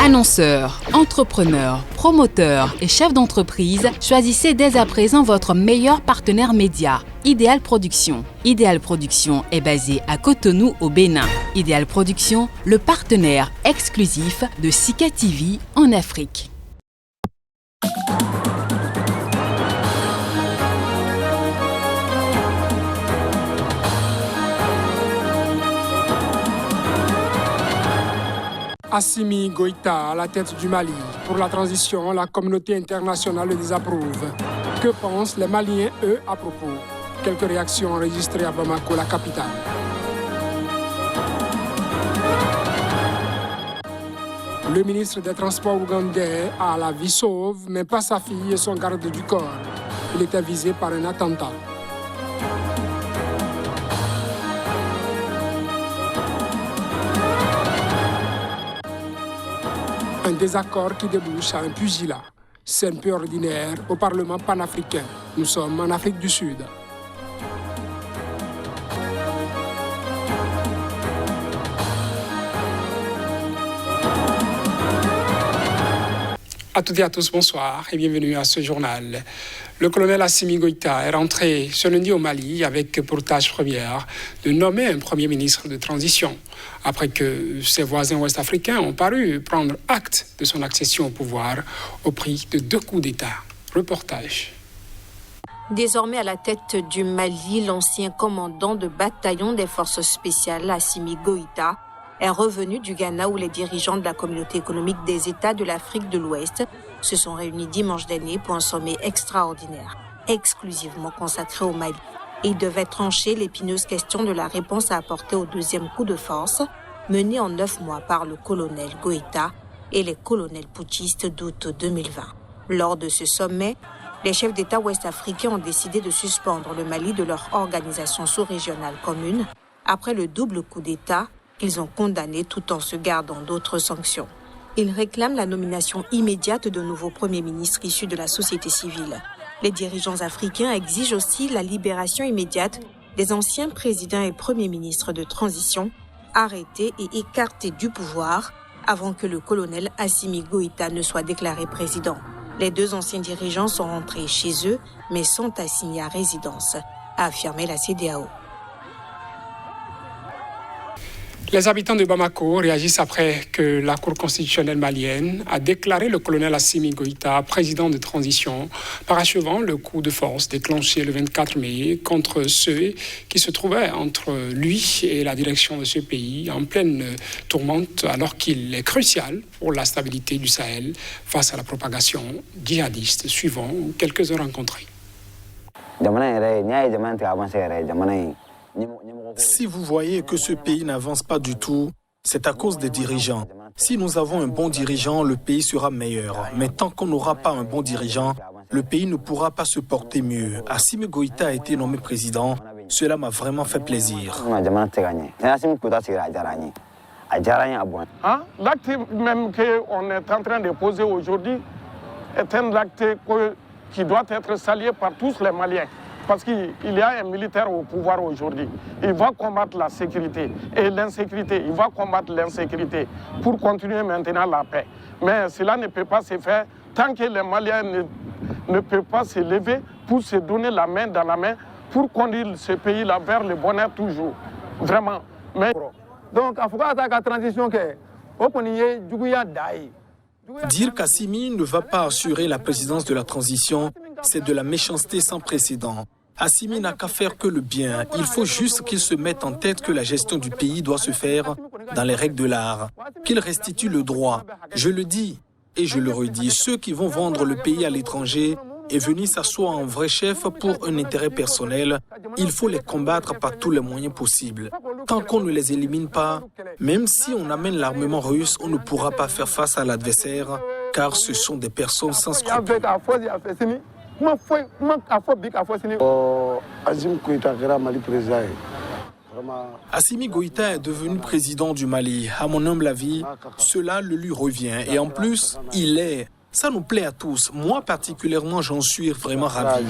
Annonceurs, entrepreneurs, promoteurs et chefs d'entreprise, choisissez dès à présent votre meilleur partenaire média, Ideal Production. Ideal Production est basé à Cotonou au Bénin. Ideal Production, le partenaire exclusif de Sika TV en Afrique. Assimi Goïta à la tête du Mali. Pour la transition, la communauté internationale le désapprouve. Que pensent les Maliens, eux, à propos? Quelques réactions enregistrées à Bamako, la capitale. Le ministre des Transports ougandais a la vie sauve, mais pas sa fille et son garde du corps. Il était visé par un attentat. Un désaccord qui débouche à un pugilat. Scène peu ordinaire au Parlement panafricain. Nous sommes en Afrique du Sud. À toutes et à tous, bonsoir et bienvenue à ce journal. Le colonel Assimi Goïta est rentré ce lundi au Mali avec pour tâche première de nommer un premier ministre de transition, après que ses voisins ouest-africains ont paru prendre acte de son accession au pouvoir au prix de 2 coups d'État. Reportage. Désormais à la tête du Mali, l'ancien commandant de bataillon des forces spéciales, Assimi Goïta, est revenu du Ghana où les dirigeants de la communauté économique des États de l'Afrique de l'Ouest se sont réunis dimanche dernier pour un sommet extraordinaire, exclusivement consacré au Mali. Il devait trancher l'épineuse question de la réponse à apporter au deuxième coup de force, mené en 9 mois par le colonel Goïta et les colonels putschistes d'août 2020. Lors de ce sommet, les chefs d'État ouest-africains ont décidé de suspendre le Mali de leur organisation sous-régionale commune après le double coup d'État qu'ils ont condamné tout en se gardant d'autres sanctions. Ils réclament la nomination immédiate d'un nouveau Premier ministre issu de la société civile. Les dirigeants africains exigent aussi la libération immédiate des anciens présidents et premiers ministres de transition arrêtés et écartés du pouvoir avant que le colonel Assimi Goïta ne soit déclaré président. Les 2 anciens dirigeants sont rentrés chez eux mais sont assignés à résidence, a affirmé la CEDEAO. Les habitants de Bamako réagissent après que la Cour constitutionnelle malienne a déclaré le colonel Assimi Goïta président de transition, parachevant le coup de force déclenché le 24 mai contre ceux qui se trouvaient entre lui et la direction de ce pays en pleine tourmente, alors qu'il est crucial pour la stabilité du Sahel face à la propagation djihadiste, suivant quelques heures rencontrées. Si vous voyez que ce pays n'avance pas du tout, c'est à cause des dirigeants. Si nous avons un bon dirigeant, le pays sera meilleur. Mais tant qu'on n'aura pas un bon dirigeant, le pays ne pourra pas se porter mieux. Assimi Goïta a été nommé président. Cela m'a vraiment fait plaisir. L'acte même qu'on est en train de poser aujourd'hui est un acte qui doit être salué par tous les Maliens. Parce qu'il y a un militaire au pouvoir aujourd'hui. Il va combattre la sécurité et l'insécurité. Il va combattre l'insécurité pour continuer maintenant la paix. Mais cela ne peut pas se faire tant que les Maliens ne peuvent pas se lever pour se donner la main dans la main pour conduire ce pays-là vers le bonheur toujours. Vraiment. Mais... Donc, il faut que la transition Dire qu'Assimi ne va pas assurer la présidence de la transition, c'est de la méchanceté sans précédent. Assimi n'a qu'à faire que le bien. Il faut juste qu'il se mette en tête que la gestion du pays doit se faire dans les règles de l'art, qu'il restitue le droit. Je le dis et je le redis, ceux qui vont vendre le pays à l'étranger et venir s'asseoir en vrai chef pour un intérêt personnel, il faut les combattre par tous les moyens possibles. Tant qu'on ne les élimine pas, même si on amène l'armement russe, on ne pourra pas faire face à l'adversaire, car ce sont des personnes sans scrupules. Assimi Goïta est devenu président du Mali. À mon humble avis, cela le lui revient. Et en plus, il est. Ça nous plaît à tous. Moi particulièrement, j'en suis vraiment ravi.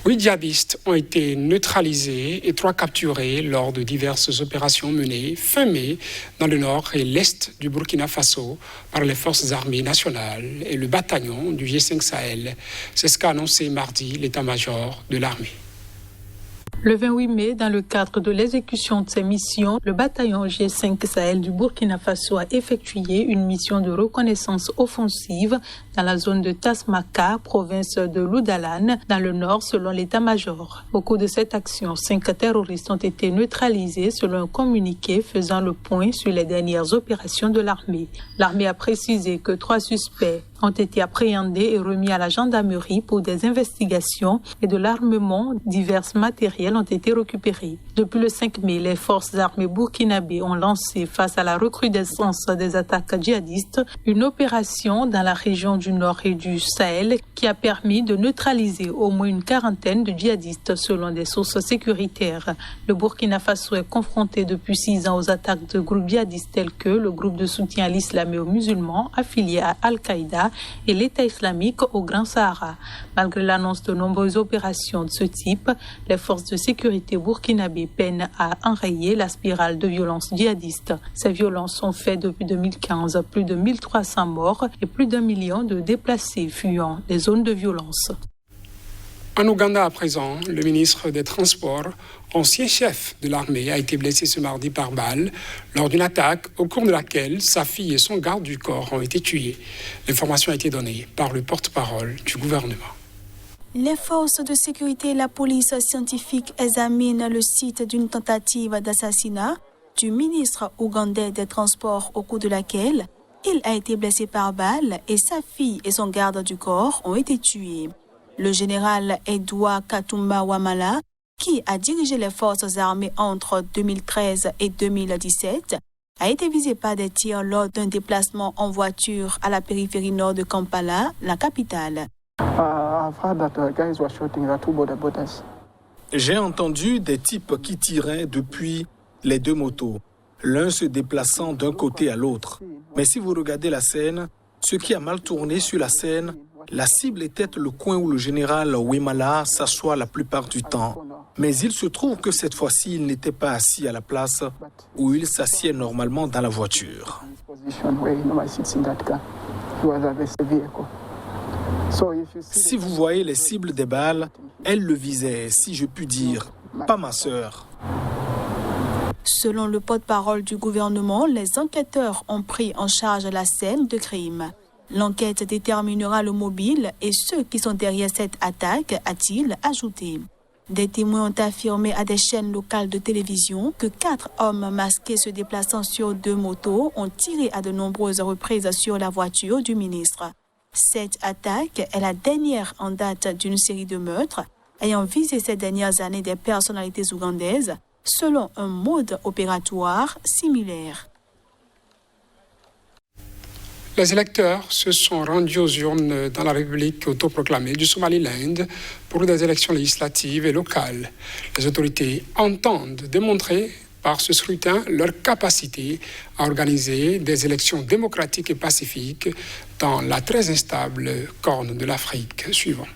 8 djihadistes ont été neutralisés et 3 capturés lors de diverses opérations menées fin mai dans le nord et l'est du Burkina Faso par les forces armées nationales et le bataillon du G5 Sahel. C'est ce qu'a annoncé mardi l'état-major de l'armée. Le 28 mai, dans le cadre de l'exécution de ces missions, le bataillon G5 Sahel du Burkina Faso a effectué une mission de reconnaissance offensive dans la zone de Tasmaka, province de Loudalan, dans le nord, selon l'état-major. Au cours de cette action, 5 terroristes ont été neutralisés selon un communiqué faisant le point sur les dernières opérations de l'armée. L'armée a précisé que 3 suspects ont été appréhendés et remis à la gendarmerie pour des investigations et de l'armement. Divers matériels ont été récupérés. Depuis le 5 mai, les forces armées burkinabées ont lancé, face à la recrudescence des attaques djihadistes, une opération dans la région du Nord et du Sahel qui a permis de neutraliser au moins une quarantaine de djihadistes selon des sources sécuritaires. Le Burkina Faso est confronté depuis 6 ans aux attaques de groupes djihadistes tels que le groupe de soutien à l'islam et aux musulmans affilié à Al-Qaïda et l'État islamique au Grand Sahara. Malgré l'annonce de nombreuses opérations de ce type, les forces de sécurité burkinabées peinent à enrayer la spirale de violence djihadiste. Ces violences ont fait depuis 2015 plus de 1300 morts et plus d'1 million de déplacés fuyant les zones de violence. En Ouganda à présent, le ministre des Transports, ancien chef de l'armée, a été blessé ce mardi par balle lors d'une attaque au cours de laquelle sa fille et son garde du corps ont été tués. L'information a été donnée par le porte-parole du gouvernement. Les forces de sécurité et la police scientifique examinent le site d'une tentative d'assassinat du ministre ougandais des Transports au cours de laquelle il a été blessé par balle et sa fille et son garde du corps ont été tués. Le général Edouard Katumba Wamala, qui a dirigé les forces armées entre 2013 et 2017, a été visé par des tirs lors d'un déplacement en voiture à la périphérie nord de Kampala, la capitale. J'ai entendu des types qui tiraient depuis les 2 motos, l'un se déplaçant d'un côté à l'autre. Mais si vous regardez la scène, ce qui a mal tourné sur la scène, la cible était le coin où le général Wemala s'assoit la plupart du temps. Mais il se trouve que cette fois-ci, il n'était pas assis à la place où il s'assied normalement dans la voiture. Si vous voyez les cibles des balles, elles le visaient, si je puis dire, pas ma sœur. Selon le porte-parole du gouvernement, les enquêteurs ont pris en charge la scène de crime. L'enquête déterminera le mobile et ceux qui sont derrière cette attaque, a-t-il ajouté. Des témoins ont affirmé à des chaînes locales de télévision que 4 hommes masqués se déplaçant sur 2 motos ont tiré à de nombreuses reprises sur la voiture du ministre. Cette attaque est la dernière en date d'une série de meurtres ayant visé ces dernières années des personnalités ougandaises selon un mode opératoire similaire. Les électeurs se sont rendus aux urnes dans la République autoproclamée du Somaliland pour des élections législatives et locales. Les autorités entendent démontrer par ce scrutin leur capacité à organiser des élections démocratiques et pacifiques dans la très instable corne de l'Afrique. Suivant.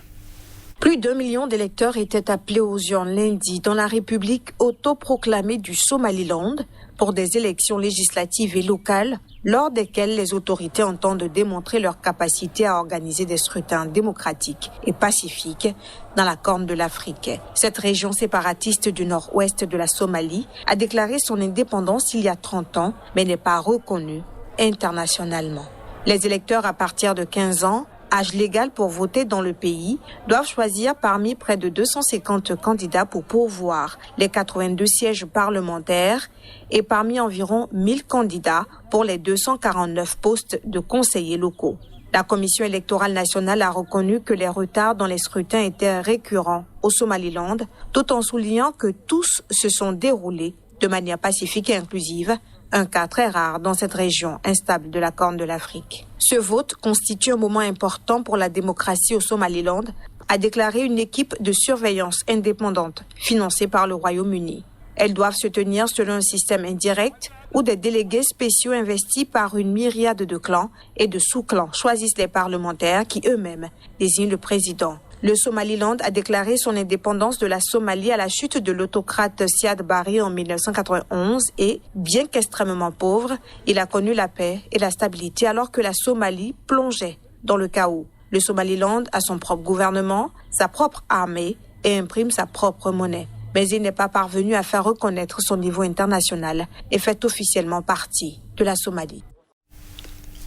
Plus d'1 million d'électeurs étaient appelés aux urnes lundi dans la République autoproclamée du Somaliland pour des élections législatives et locales, lors desquelles les autorités entendent démontrer leur capacité à organiser des scrutins démocratiques et pacifiques dans la Corne de l'Afrique. Cette région séparatiste du nord-ouest de la Somalie a déclaré son indépendance il y a 30 ans, mais n'est pas reconnue internationalement. Les électeurs à partir de 15 ans, âge légal pour voter dans le pays, doivent choisir parmi près de 250 candidats pour pourvoir les 82 sièges parlementaires et parmi environ 1000 candidats pour les 249 postes de conseillers locaux. La Commission électorale nationale a reconnu que les retards dans les scrutins étaient récurrents au Somaliland, tout en soulignant que tous se sont déroulés de manière pacifique et inclusive, un cas très rare dans cette région instable de la Corne de l'Afrique. Ce vote constitue un moment important pour la démocratie au Somaliland, a déclaré une équipe de surveillance indépendante financée par le Royaume-Uni. Elles doivent se tenir selon un système indirect où des délégués spéciaux investis par une myriade de clans et de sous-clans choisissent les parlementaires qui eux-mêmes désignent le président Le Somaliland a déclaré son indépendance de la Somalie à la chute de l'autocrate Siad Barre en 1991 et, bien qu'extrêmement pauvre, il a connu la paix et la stabilité alors que la Somalie plongeait dans le chaos. Le Somaliland a son propre gouvernement, sa propre armée et imprime sa propre monnaie. Mais il n'est pas parvenu à faire reconnaître son niveau international et fait officiellement partie de la Somalie.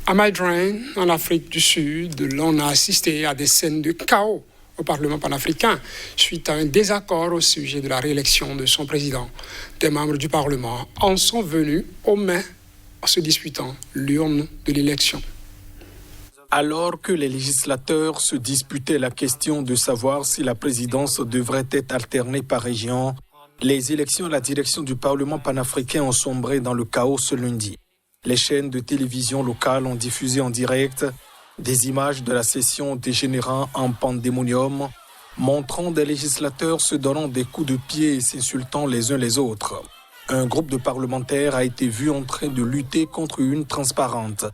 À Midrain, en Afrique du Sud, l'on a assisté à des scènes de chaos au Parlement panafricain suite à un désaccord au sujet de la réélection de son président. Des membres du Parlement en sont venus aux mains en se disputant l'urne de l'élection. Alors que les législateurs se disputaient la question de savoir si la présidence devrait être alternée par région, les élections à la direction du Parlement panafricain ont sombré dans le chaos ce lundi. Les chaînes de télévision locales ont diffusé en direct des images de la session dégénérant en pandémonium, montrant des législateurs se donnant des coups de pied et s'insultant les uns les autres. Un groupe de parlementaires a été vu en train de lutter contre une transparente.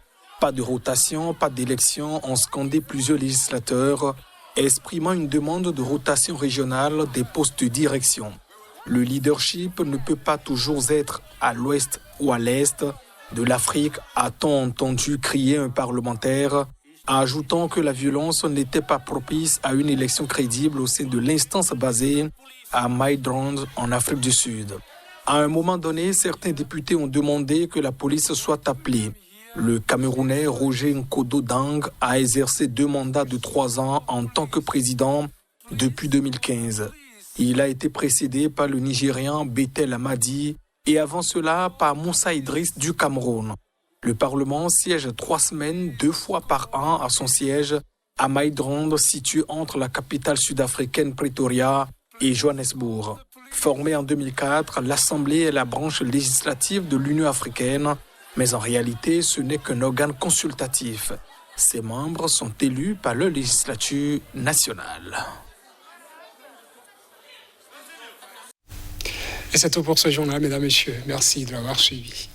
Pas de rotation, pas d'élection, ont scandé plusieurs législateurs, exprimant une demande de rotation régionale des postes de direction. Le leadership ne peut pas toujours être à l'ouest ou à l'est de l'Afrique, a-t-on entendu crier un parlementaire, ajoutant que la violence n'était pas propice à une élection crédible au sein de l'instance basée à Midrand, en Afrique du Sud. À un moment donné, certains députés ont demandé que la police soit appelée. Le Camerounais Roger Nkodo Dang a exercé 2 mandats de 3 ans en tant que président depuis 2015. Il a été précédé par le Nigérian Bethel Amadi et avant cela par Moussa Idriss du Cameroun. Le Parlement siège 3 semaines, 2 fois par an à son siège à Midrand, situé entre la capitale sud-africaine Pretoria et Johannesburg. Formée en 2004, l'Assemblée est la branche législative de l'Union africaine, mais en réalité, ce n'est qu'un organe consultatif. Ses membres sont élus par le législature nationale. Et c'est tout pour ce journal, mesdames, messieurs. Merci de l'avoir suivi.